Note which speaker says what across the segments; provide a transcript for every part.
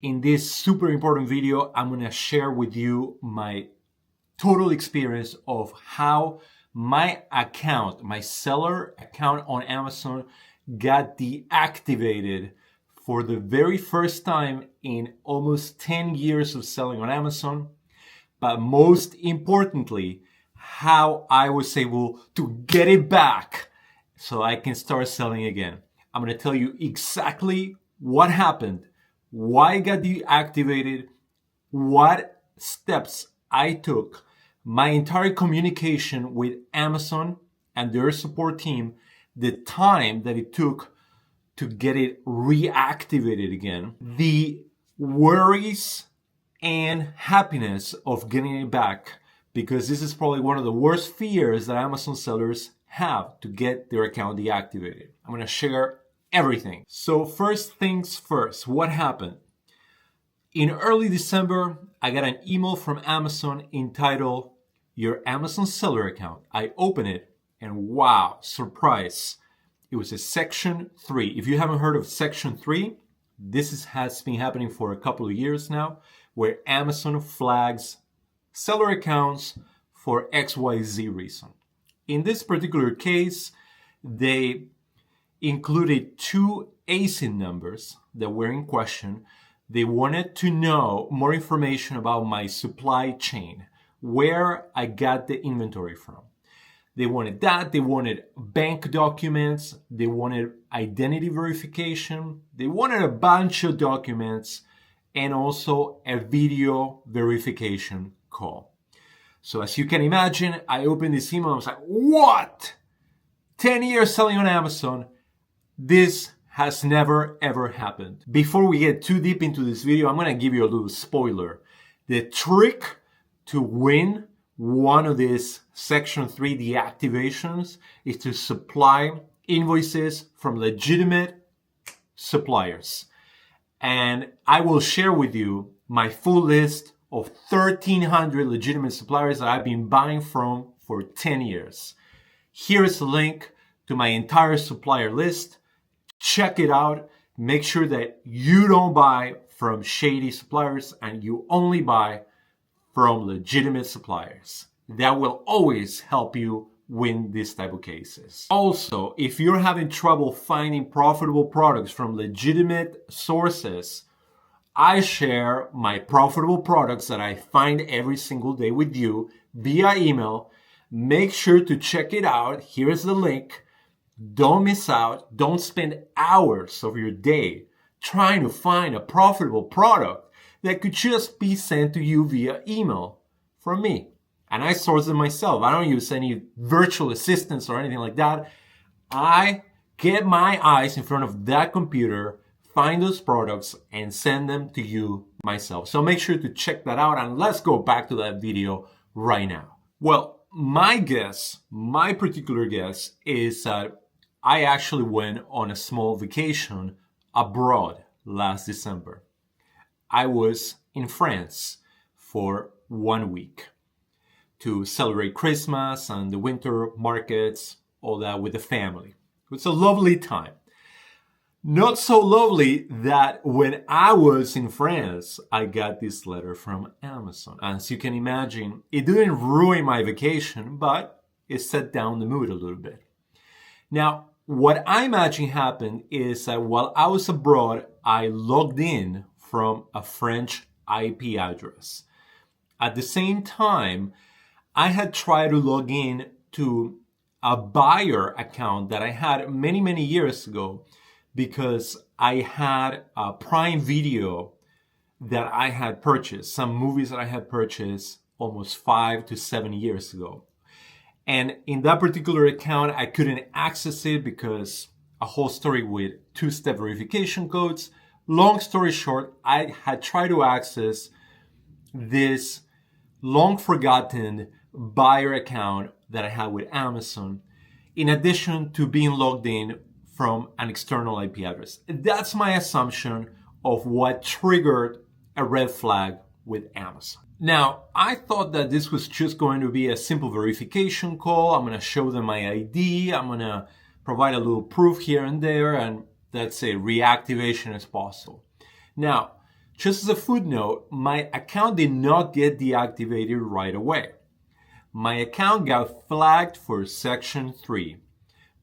Speaker 1: In this super important video, I'm going to share with you my total experience of how my account, my seller account on Amazon got deactivated for the very first time in almost 10 years of selling on Amazon. But most importantly, how I was able to get it back so I can start selling again. I'm going to tell you exactly what happened, why I got deactivated, what steps I took, my entire communication with Amazon and their support team, the time that it took to get it reactivated again, the worries and happiness of getting it back, because this is probably one of the worst fears that Amazon sellers have, to get their account deactivated. I'm going to share everything. So first things first, what happened? In early December, I got an email from Amazon entitled, "Your Amazon seller account." I opened it and wow, surprise. It was a Section 3. If you haven't heard of Section 3, has been happening for a couple of years now, where Amazon flags seller accounts for XYZ reason. In this particular case, they included two ASIN numbers that were in question. They wanted to know more information about my supply chain, where I got the inventory from. They wanted that. They wanted bank documents. They wanted identity verification. They wanted a bunch of documents and also a video verification call. So as you can imagine, I opened this email and I was like, what? 10 years selling on Amazon. This has never ever happened. Before we get too deep into this video, I'm going to give you a little spoiler. The trick to win one of these Section 3 deactivations is to supply invoices from legitimate suppliers. And I will share with you my full list of 1,300 legitimate suppliers that I've been buying from for 10 years. Here is a link to my entire supplier list. Check it out. Make sure that you don't buy from shady suppliers and you only buy from legitimate suppliers. That will always help you win these type of cases. Also, if you're having trouble finding profitable products from legitimate sources, I share my profitable products that I find every single day with you via email. Make sure to check it out. Here's the link. Don't miss out. Don't spend hours of your day trying to find a profitable product that could just be sent to you via email from me. And I source them myself. I don't use any virtual assistants or anything like that. I get my eyes in front of that computer, find those products, and send them to you myself. So make sure to check that out, and let's go back to that video right now. Well, my particular guess is that I actually went on a small vacation abroad last December. I was in France for 1 week to celebrate Christmas and the winter markets, all that with the family. It was a lovely time. Not so lovely that when I was in France, I got this letter from Amazon. As you can imagine, it didn't ruin my vacation, but it set down the mood a little bit. Now, what I imagine happened is that while I was abroad, I logged in from a French IP address. At the same time, I had tried to log in to a buyer account that I had many, many years ago, because I had a Prime Video that I had purchased, some movies that I had purchased almost 5 to 7 years ago. And in that particular account, I couldn't access it because a whole story with two-step verification codes. Long story short, I had tried to access this long-forgotten buyer account that I had with Amazon, in addition to being logged in from an external IP address. That's my assumption of what triggered a red flag with Amazon. Now, I thought that this was just going to be a simple verification call. I'm going to show them my ID. I'm going to provide a little proof here and there, and that's it. Reactivation is possible. Now, Just as a footnote, my account did not get deactivated right away. My account got flagged for Section 3,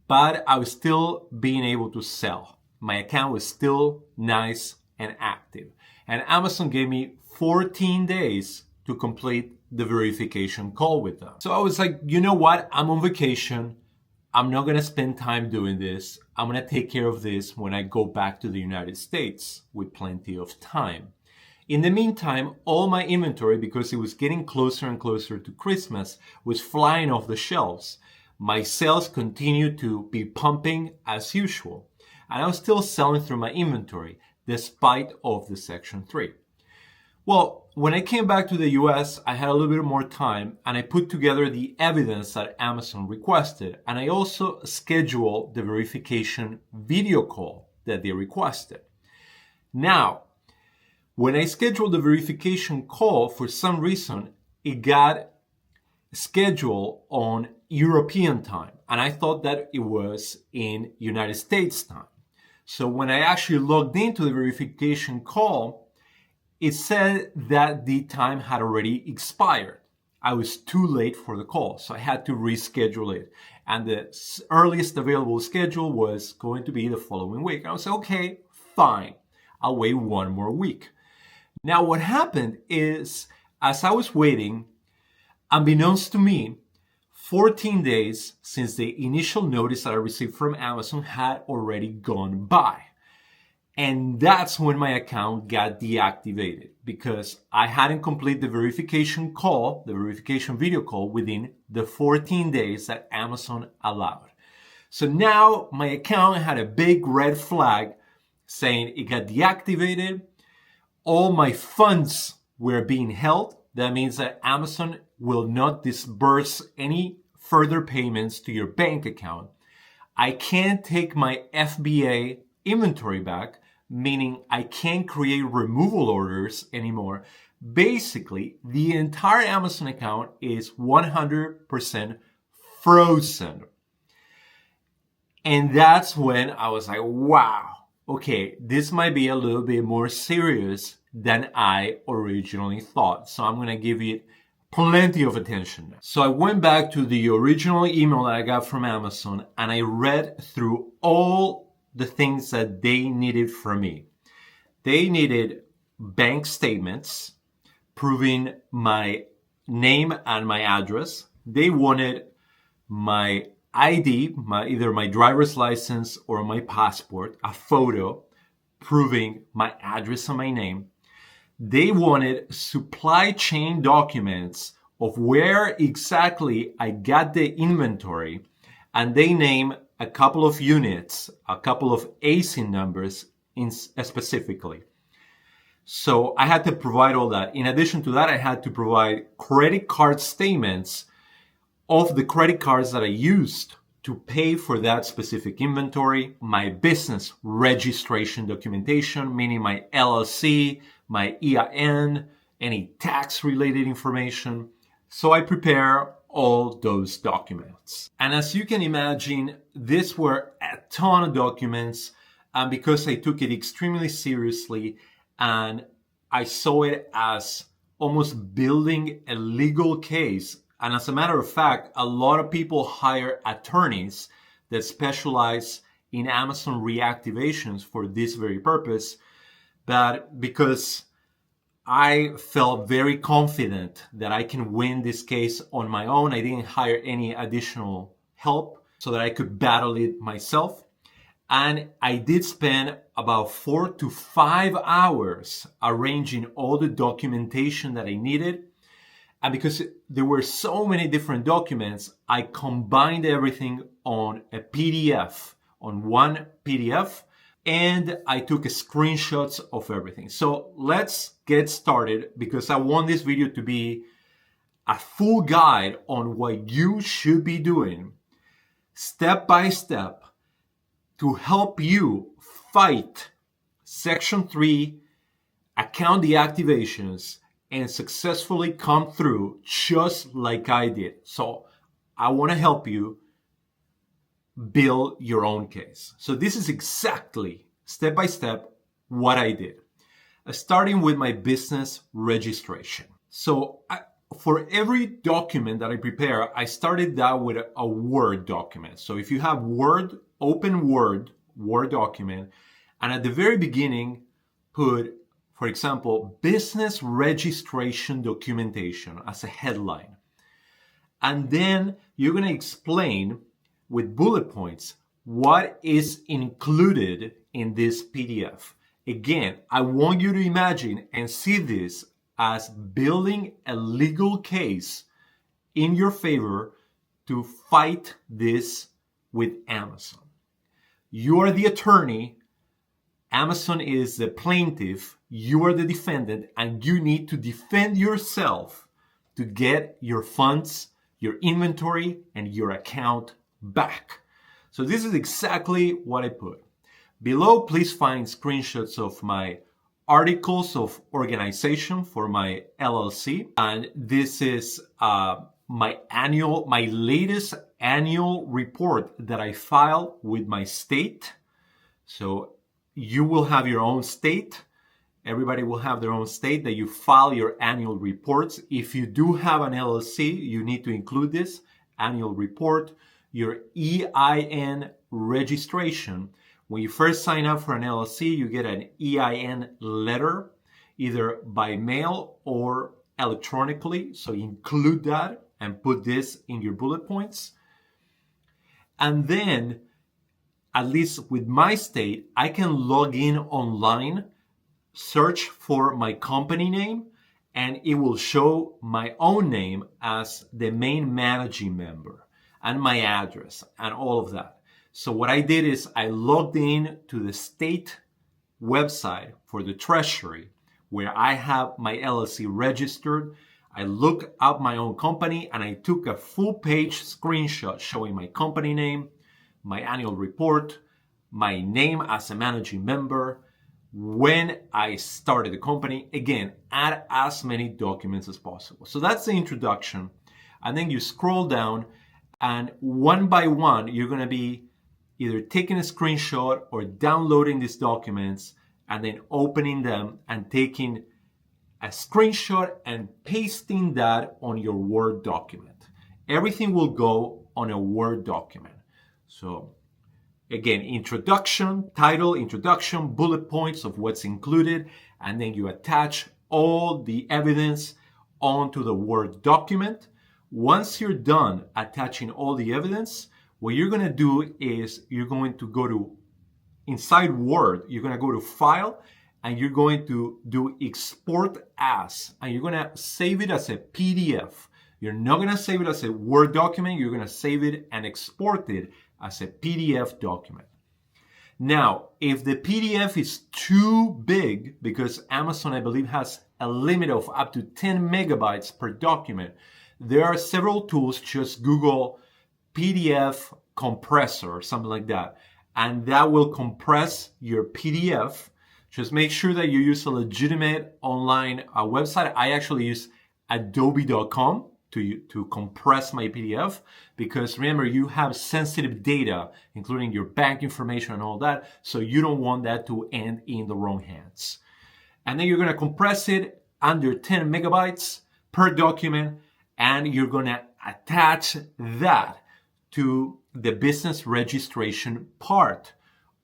Speaker 1: but I was still being able to sell. My account was still nice and active. And Amazon gave me 14 days to complete the verification call with them. So I was like, you know what? I'm on vacation. I'm not going to spend time doing this. I'm going to take care of this when I go back to the United States with plenty of time. In the meantime, all my inventory, because it was getting closer and closer to Christmas, was flying off the shelves. My sales continued to be pumping as usual. And I was still selling through my inventory, despite of the Section 3. Well, when I came back to the US, I had a little bit more time and I put together the evidence that Amazon requested. And I also scheduled the verification video call that they requested. Now, when I scheduled the verification call, for some reason, it got scheduled on European time. And I thought that it was in United States time. So when I actually logged into the verification call, it said that the time had already expired. I was too late for the call, so I had to reschedule it. And the earliest available schedule was going to be the following week. And I was like, okay, fine. I'll wait one more week. Now, what happened is, as I was waiting, unbeknownst to me, 14 days since the initial notice that I received from Amazon had already gone by. And that's when my account got deactivated because I hadn't completed the verification call, the verification video call within the 14 days that Amazon allowed. So now my account had a big red flag saying it got deactivated. All my funds were being held. That means that Amazon will not disburse any further payments to your bank account. I can't take my FBA inventory back, meaning I can't create removal orders anymore. Basically, the entire Amazon account is 100% frozen. And that's when I was like, wow, okay, this might be a little bit more serious than I originally thought. So I'm going to give it plenty of attention. So I went back to the original email that I got from Amazon and I read through all the things that they needed from me. They needed bank statements proving my name and my address. They wanted my ID, either my driver's license or my passport, a photo proving my address and my name. They wanted supply chain documents of where exactly I got the inventory, and they name a couple of units, a couple of ASIN numbers specifically. So I had to provide all that. In addition to that, I had to provide credit card statements of the credit cards that I used to pay for that specific inventory, my business registration documentation, meaning my LLC, my EIN, any tax-related information. So I prepare all those documents. And as you can imagine, these were a ton of documents, and because I took it extremely seriously and I saw it as almost building a legal case. And as a matter of fact, a lot of people hire attorneys that specialize in Amazon reactivations for this very purpose. But because I felt very confident that I can win this case on my own, I didn't hire any additional help so that I could battle it myself. And I did spend about 4 to 5 hours arranging all the documentation that I needed. And because there were so many different documents, I combined everything on a PDF, on one PDF, and I took screenshots of everything. So let's get started because I want this video to be a full guide on what you should be doing step by step to help you fight Section 3 account deactivations and successfully come through just like I did. So I want to help you build your own case. So this is exactly step by step what I did. starting with my business registration. So for every document that I prepare, I started that with a Word document. So if you have Word, open Word document, and at the very beginning, put, for example, business registration documentation as a headline. And then you're going to explain with bullet points what is included in this PDF. Again, I want you to imagine and see this as building a legal case in your favor to fight this with Amazon. You are the attorney, Amazon is the plaintiff, you are the defendant, and you need to defend yourself to get your funds, your inventory, and your account back. So this is exactly what I put. Below, please find screenshots of my articles of organization for my LLC. And this is my latest annual report that I file with my state. So you will have your own state. Everybody will have their own state that you file your annual reports. If you do have an LLC, you need to include this annual report, your EIN registration. When you first sign up for an LLC, you get an EIN letter, either by mail or electronically. So include that and put this in your bullet points. And then, at least with my state, I can log in online, search for my company name, and it will show my own name as the main managing member and my address and all of that. So what I did is I logged in to the state website for the Treasury where I have my LLC registered. I looked up my own company and I took a full page screenshot showing my company name, my annual report, my name as a managing member, when I started the company. Again, add as many documents as possible. So that's the introduction. And then you scroll down and one by one, you're going to be either taking a screenshot or downloading these documents and then opening them and taking a screenshot and pasting that on your Word document. Everything will go on a Word document. So again, introduction, title, introduction, bullet points of what's included, and then you attach all the evidence onto the Word document. Once you're done attaching all the evidence, what you're going to do is you're going to go to inside Word, you're going to go to File, and you're going to do Export As, and you're going to save it as a PDF. You're not going to save it as a Word document. You're going to save it and export it as a PDF document. Now, if the PDF is too big, because Amazon, I believe, has a limit of up to 10 megabytes per document, there are several tools. Just Google PDF compressor or something like that, and that will compress your PDF. Just make sure that you use a legitimate online website. I actually use adobe.com to compress my PDF, because remember, you have sensitive data, including your bank information and all that, so you don't want that to end in the wrong hands. And then you're going to compress it under 10 megabytes per document, and you're going to attach that to the business registration part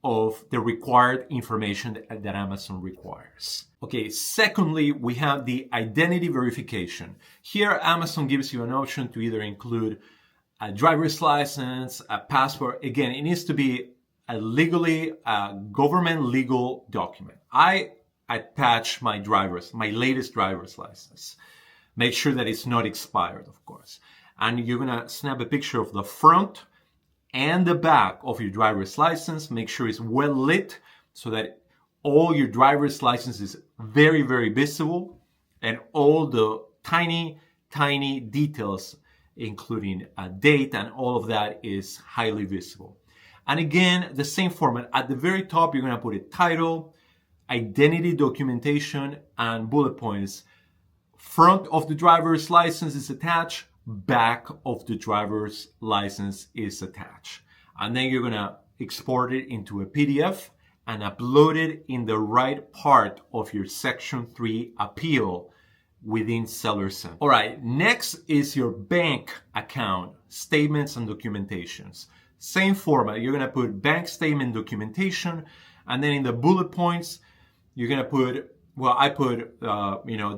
Speaker 1: of the required information that Amazon requires. Okay, secondly, we have the identity verification. Here, Amazon gives you an option to either include a driver's license, a passport. Again, it needs to be a government legal document. I attach my latest driver's license. Make sure that it's not expired, of course. And you're gonna snap a picture of the front and the back of your driver's license. Make sure it's well lit so that all your driver's license is very, very visible, and all the tiny, tiny details, including a date and all of that, is highly visible. And again, the same format. At the very top, you're going to put a title, identity documentation, and bullet points. Front of the driver's license is attached. Back of the driver's license is attached. And then you're going to export it into a PDF and upload it in the right part of your Section 3 appeal within Seller Central. All right, next is your bank account statements and documentations. Same format. You're going to put bank statement documentation, and then in the bullet points, you're going to put, well, I put,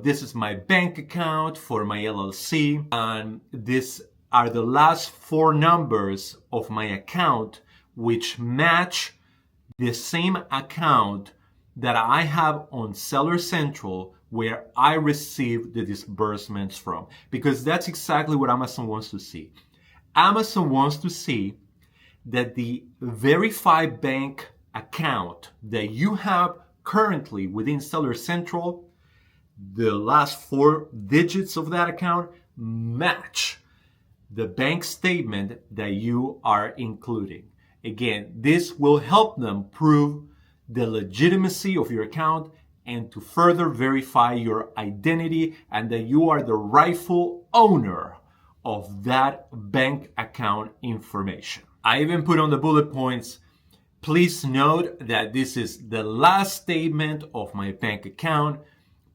Speaker 1: this is my bank account for my LLC, and this are the last 4 numbers of my account, which match the same account that I have on Seller Central where I receive the disbursements from. Because that's exactly what Amazon wants to see. Amazon wants to see that the verified bank account that you have currently within Seller Central, the last 4 digits of that account match the bank statement that you are including. Again, this will help them prove the legitimacy of your account and to further verify your identity and that you are the rightful owner of that bank account information. I even put on the bullet points, please note that this is the last statement of my bank account.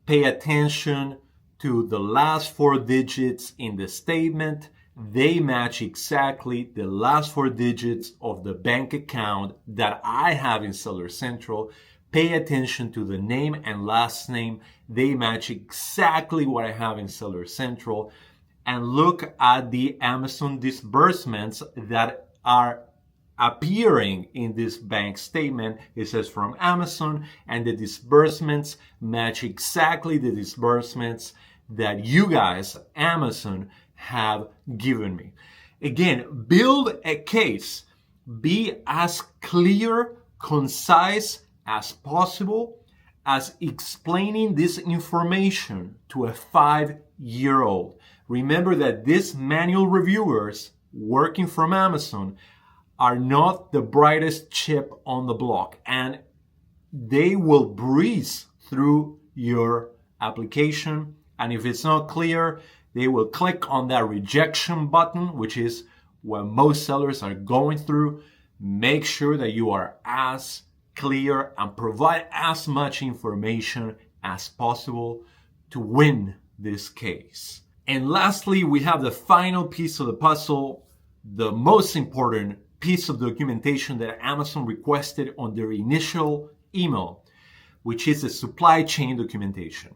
Speaker 1: Pay attention to the last 4 digits in the statement. They match exactly the last 4 digits of the bank account that I have in Seller Central. Pay attention to the name and last name. They match exactly what I have in Seller Central. And look at the Amazon disbursements that are appearing in this bank statement. It says from Amazon, and the disbursements match exactly the disbursements that you guys, Amazon, have given me. Again, build a case. Be as clear, concise as possible as explaining this information to a 5-year-old. Remember that these manual reviewers working from Amazon are not the brightest chip on the block, and they will breeze through your application. And if it's not clear, they will click on that rejection button, which is what most sellers are going through. Make sure that you are as clear and provide as much information as possible to win this case. And lastly, we have the final piece of the puzzle, the most important piece of documentation that Amazon requested on their initial email, which is the supply chain documentation.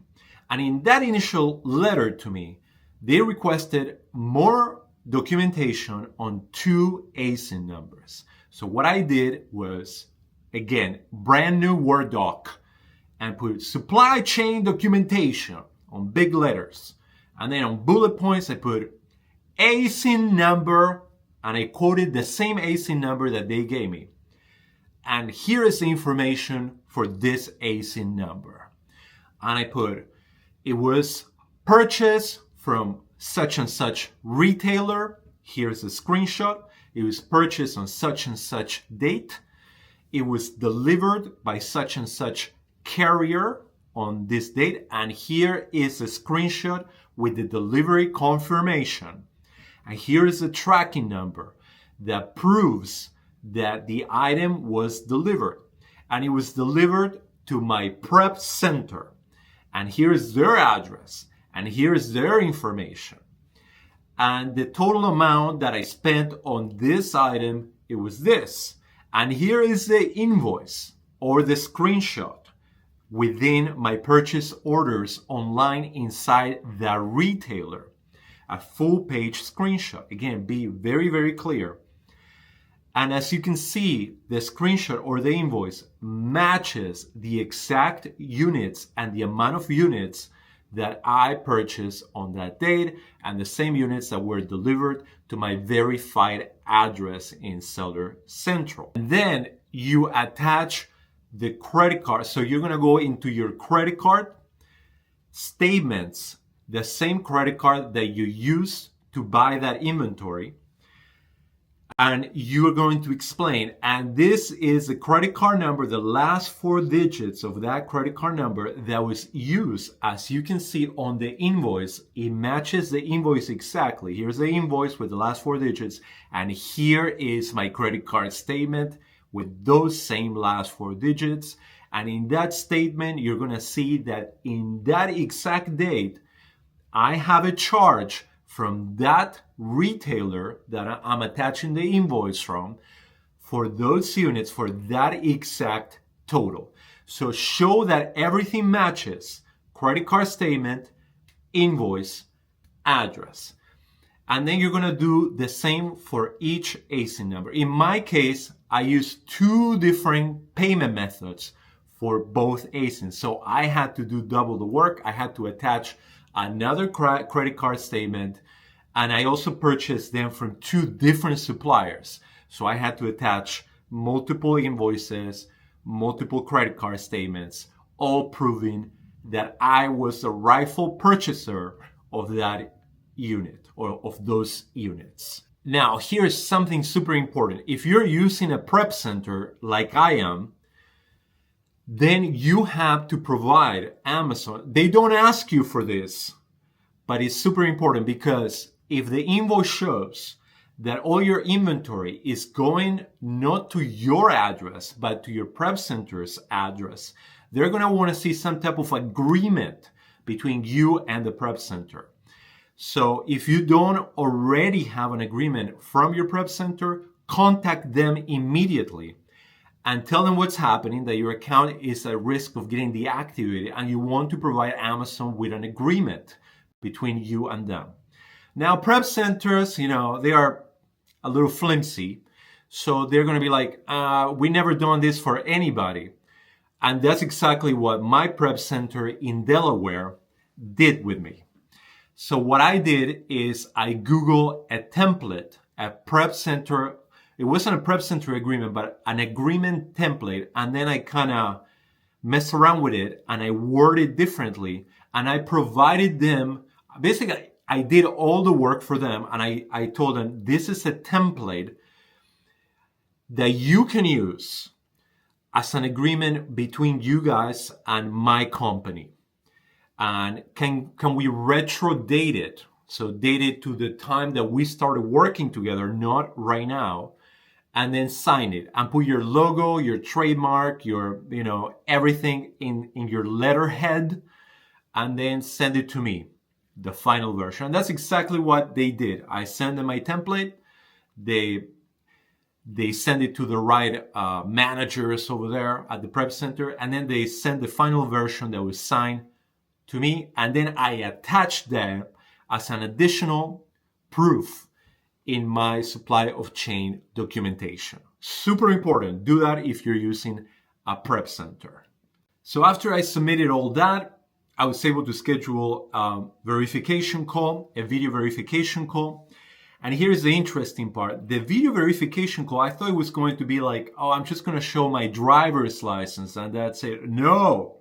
Speaker 1: And in that initial letter to me, they requested more documentation on 2 ASIN numbers. So what I did was, again, brand new Word doc, and put supply chain documentation on big letters. And then on bullet points, I put ASIN number, and I quoted the same ASIN number that they gave me. And here is the information for this ASIN number. And I put, it was purchased from such and such retailer. Here's a screenshot. It was purchased on such and such date. It was delivered by such and such carrier on this date. And here is a screenshot with the delivery confirmation. And here is a tracking number that proves that the item was delivered. And it was delivered to my prep center. And here is their address. And here is their information. And the total amount that I spent on this item, it was this. And here is the invoice or the screenshot within my purchase orders online inside the retailer. A full page screenshot. Again, be very, very clear. And as you can see, the screenshot or the invoice matches the exact units and the amount of units that I purchased on that date, and the same units that were delivered to my verified address in Seller Central. And then you attach the credit card. So you're going to go into your credit card statements, the same credit card that you use to buy that inventory. And you're going to explain, and this is the credit card number, the last 4 digits of that credit card number that was used. As you can see on the invoice, it matches the invoice exactly. Here's the invoice with the last 4 digits, and here is my credit card statement with those same last 4 digits. And in that statement, you're going to see that in that exact date, I have a charge from that retailer that I'm attaching the invoice from for those units for that exact total. So show that everything matches: credit card statement, invoice, address. And then you're going to do the same for each ASIN number. In my case, I use 2 different payment methods for both ASINs. So I had to do double the work. I had to attach another credit card statement, and I also purchased them from 2 different suppliers. So I had to attach multiple invoices, multiple credit card statements, all proving that I was the rightful purchaser of that unit or of those units. Now, here's something super important. If you're using a prep center like I am, then you have to provide Amazon. They don't ask you for this, but it's super important, because if the invoice shows that all your inventory is going not to your address, but to your prep center's address, they're going to want to see some type of agreement between you and the prep center. So if you don't already have an agreement from your prep center, contact them immediately and tell them what's happening, that your account is at risk of getting deactivated and you want to provide Amazon with an agreement between you and them. Now, prep centers, they are a little flimsy. So they're going to be like, we never done this for anybody. And that's exactly what my prep center in Delaware did with me. So what I did is I Googled a template, a prep center. It wasn't a prep center agreement, but an agreement template. And then I kind of messed around with it and I worded it differently. And I provided them, basically, I did all the work for them. And I told them, this is a template that you can use as an agreement between you guys and my company. And can we retro date it? So date it to the time that we started working together, not right now. And then sign it and put your logo, your trademark, your, everything in your letterhead, and then send it to me, the final version. And that's exactly what they did. I sent them my template. They send it to the right managers over there at the prep center, and then they send the final version that was signed to me, and then I attached that as an additional proof in my supply of chain documentation. Super important. Do that if you're using a prep center. So after I submitted all that, I was able to schedule a verification call, a video verification call. And here's the interesting part. The video verification call, I thought it was going to be like, I'm just going to show my driver's license and that's it. No.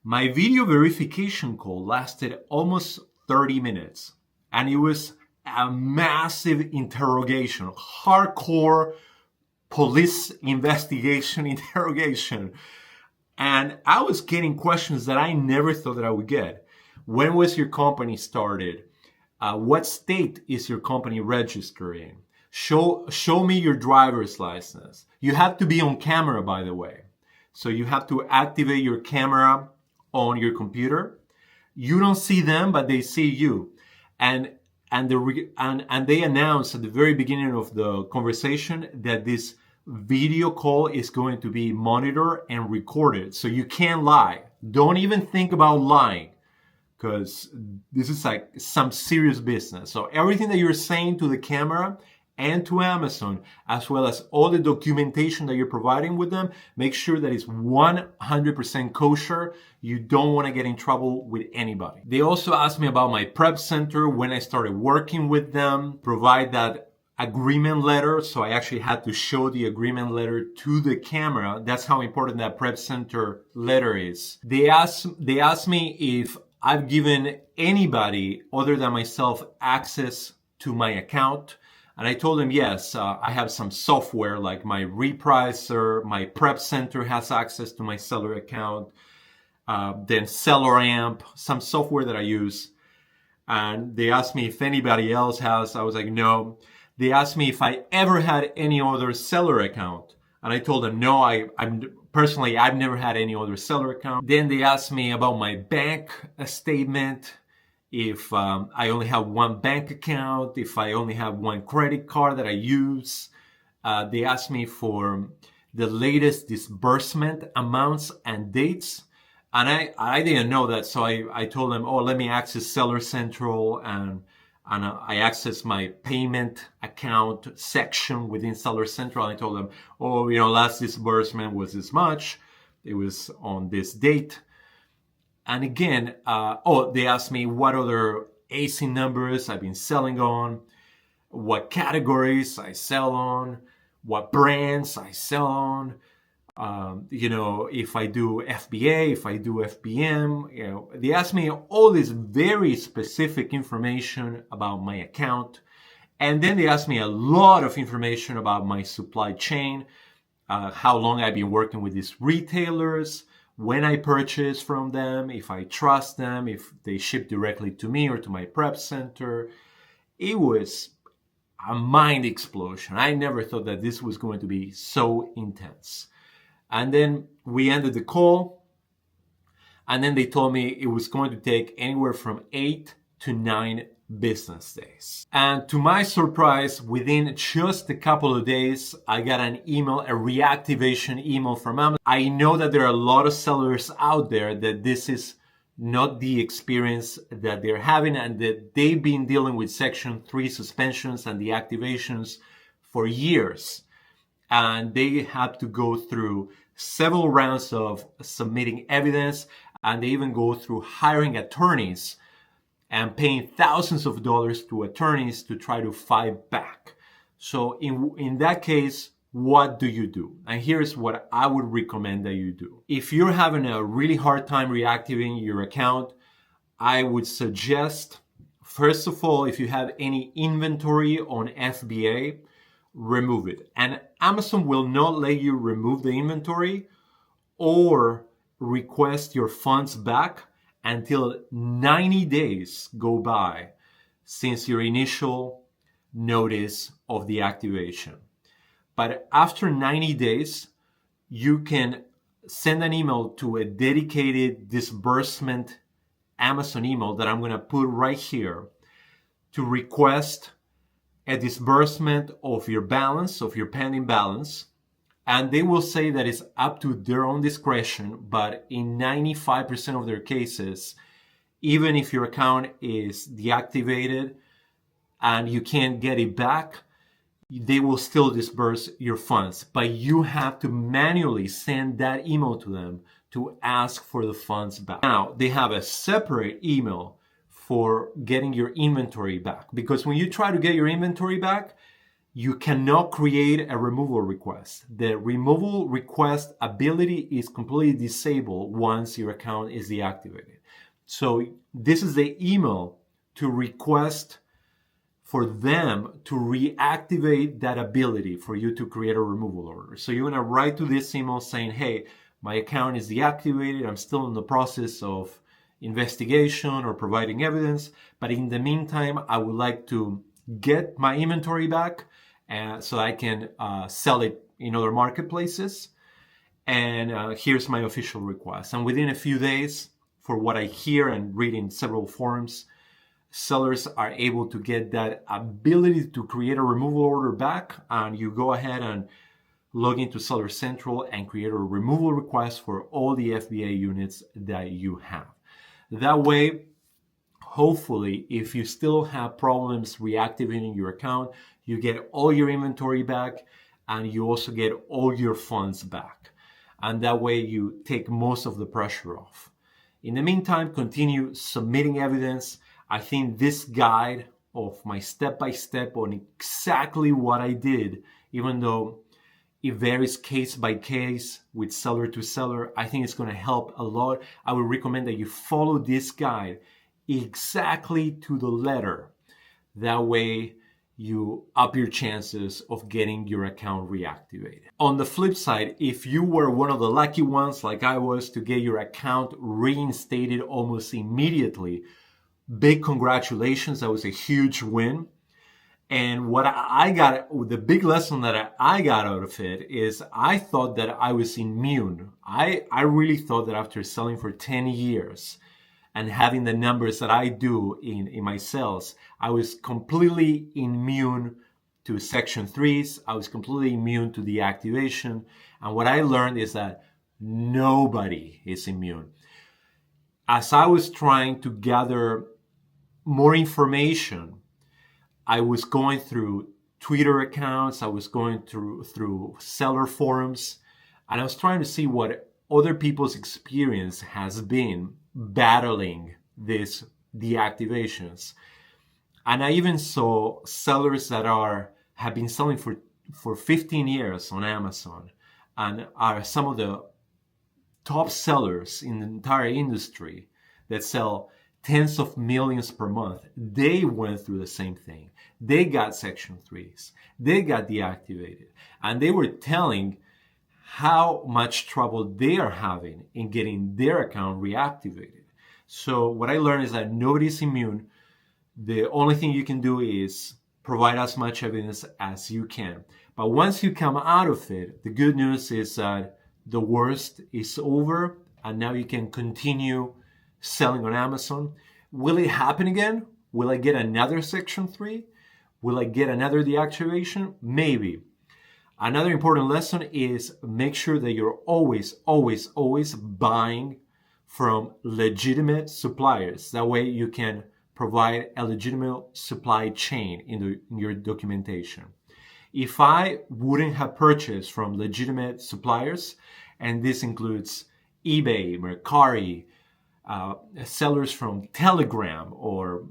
Speaker 1: My video verification call lasted almost 30 minutes. And it was a massive interrogation, hardcore police investigation interrogation. And I was getting questions that I never thought that I would get. When was your company started? What state is your company registered in? Show me your driver's license. You have to be on camera, by the way. So you have to activate your camera on your computer. You don't see them, but they see you. And they announced at the very beginning of the conversation that this video call is going to be monitored and recorded. So you can't lie. Don't even think about lying, because this is like some serious business. So everything that you're saying to the camera and to Amazon, as well as all the documentation that you're providing with them, make sure that it's 100% kosher. You don't want to get in trouble with anybody. They also asked me about my prep center, when I started working with them, provide that agreement letter. So I actually had to show the agreement letter to the camera. That's how important that prep center letter is. They asked me if I've given anybody other than myself access to my account. And I told them, yes, I have some software like my repricer, my prep center has access to my seller account, then SellerAmp, some software that I use. And they asked me if anybody else has. I was like, no. They asked me if I ever had any other seller account. And I told them, no, I'm personally, I've never had any other seller account. Then they asked me about my bank statement, if I only have one bank account, if I only have one credit card that I use. They asked me for the latest disbursement amounts and dates. And I didn't know that, so I told them, oh, let me access Seller Central, and I accessed my payment account section within Seller Central. And I told them, oh, last disbursement was this much. It was on this date. And again, they asked me what other AC numbers I've been selling on, what categories I sell on, what brands I sell on. If I do FBA, if I do FBM, they ask me all this very specific information about my account. And then they ask me a lot of information about my supply chain, how long I've been working with these retailers, when I purchase from them, if I trust them, if they ship directly to me or to my prep center. It was a mind explosion. I never thought that this was going to be so intense. And then we ended the call, and then they told me it was going to take anywhere from 8 to 9 business days. And to my surprise, within just a couple of days, I got an email, a reactivation email from Amazon. I know that there are a lot of sellers out there that this is not the experience that they're having, and that they've been dealing with Section 3 suspensions and deactivations for years. And they have to go through several rounds of submitting evidence, and they even go through hiring attorneys and paying thousands of dollars to attorneys to try to fight back. So in that case, what do you do? And here's what I would recommend that you do. If you're having a really hard time reactivating your account, I would suggest, first of all, if you have any inventory on FBA, remove it. And Amazon will not let you remove the inventory or request your funds back until 90 days go by since your initial notice of the activation. But after 90 days, you can send an email to a dedicated disbursement Amazon email that I'm going to put right here to request a disbursement of your balance, of your pending balance. And they will say that it's up to their own discretion, but in 95% of their cases, even if your account is deactivated and you can't get it back, they will still disburse your funds. But you have to manually send that email to them to ask for the funds back. Now, they have a separate email for getting your inventory back, because when you try to get your inventory back, you cannot create a removal request. The removal request ability is completely disabled once your account is deactivated. So this is the email to request for them to reactivate that ability for you to create a removal order. So you're gonna write to this email saying, hey, my account is deactivated. I'm still in the process of investigation or providing evidence. But in the meantime, I would like to get my inventory back so I can sell it in other marketplaces. And here's my official request. And within a few days, for what I hear and read in several forums, sellers are able to get that ability to create a removal order back. And you go ahead and log into Seller Central and create a removal request for all the FBA units that you have. That way, hopefully, if you still have problems reactivating your account, you get all your inventory back and you also get all your funds back. And that way you take most of the pressure off. In the meantime, continue submitting evidence. I think this guide of my step-by-step on exactly what I did, even though it varies case by case with seller to seller, I think it's going to help a lot. I would recommend that you follow this guide exactly to the letter. That way you up your chances of getting your account reactivated. On the flip side, if you were one of the lucky ones like I was to get your account reinstated almost immediately, big congratulations. That was a huge win. And what I got, the big lesson that I got out of it is I thought that I was immune. I really thought that after selling for 10 years and having the numbers that I do in my sales, I was completely immune to Section 3s. I was completely immune to deactivation. And what I learned is that nobody is immune. As I was trying to gather more information, I was going through Twitter accounts, I was going through seller forums, and I was trying to see what other people's experience has been battling these deactivations. And I even saw sellers that have been selling for 15 years on Amazon and are some of the top sellers in the entire industry that sell tens of millions per month. They went through the same thing. They got Section 3s. They got deactivated. And they were telling how much trouble they are having in getting their account reactivated. So what I learned is that nobody's immune. The only thing you can do is provide as much evidence as you can. But once you come out of it, the good news is that the worst is over and now you can continue selling on Amazon. Will it happen again? Will I get another Section 3? Will I get another deactivation? Maybe. Another important lesson is make sure that you're always buying from legitimate suppliers. That way you can provide a legitimate supply chain in your documentation. If I wouldn't have purchased from legitimate suppliers, and this includes eBay, Mercari, sellers from Telegram, or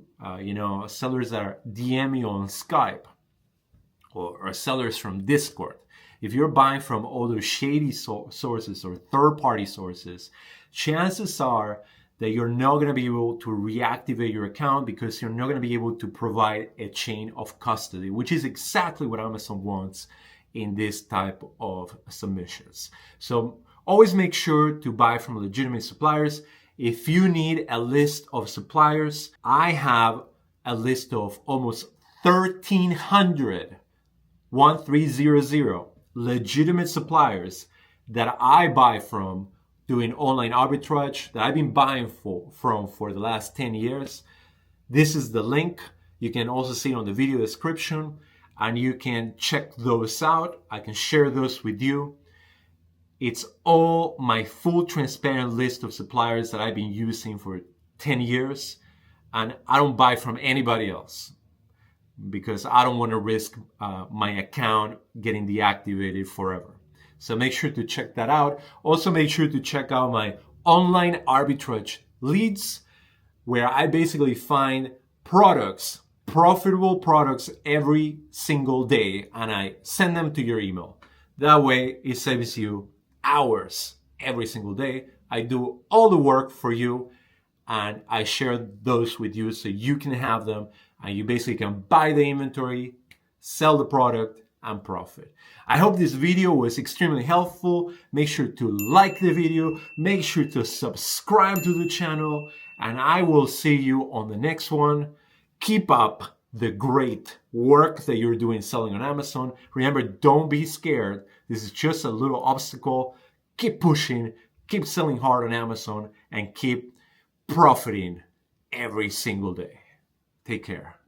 Speaker 1: sellers that DM me on Skype, or sellers from Discord. If you're buying from all those shady sources or third-party sources, chances are that you're not going to be able to reactivate your account because you're not going to be able to provide a chain of custody, which is exactly what Amazon wants in this type of submissions. So always make sure to buy from legitimate suppliers. If you need a list of suppliers, I have a list of almost 1,300 legitimate suppliers that I buy from doing online arbitrage, that I've been buying from for the last 10 years. This is the link. You can also see it on the video description, and you can check those out. I can share those with you. It's all my full transparent list of suppliers that I've been using for 10 years, and I don't buy from anybody else because I don't want to risk my account getting deactivated forever. So make sure to check that out. Also make sure to check out my online arbitrage leads, where I basically find products, profitable products every single day, and I send them to your email. That way it saves you hours every single day. I do all the work for you and I share those with you so you can have them and you basically can buy the inventory, sell the product, and profit. I hope this video was extremely helpful. Make sure to like the video, make sure to subscribe to the channel, and I will see you on the next one. Keep up the great work that you're doing selling on Amazon. Remember, don't be scared. This is just a little obstacle. Keep pushing, keep selling hard on Amazon, and keep profiting every single day. Take care.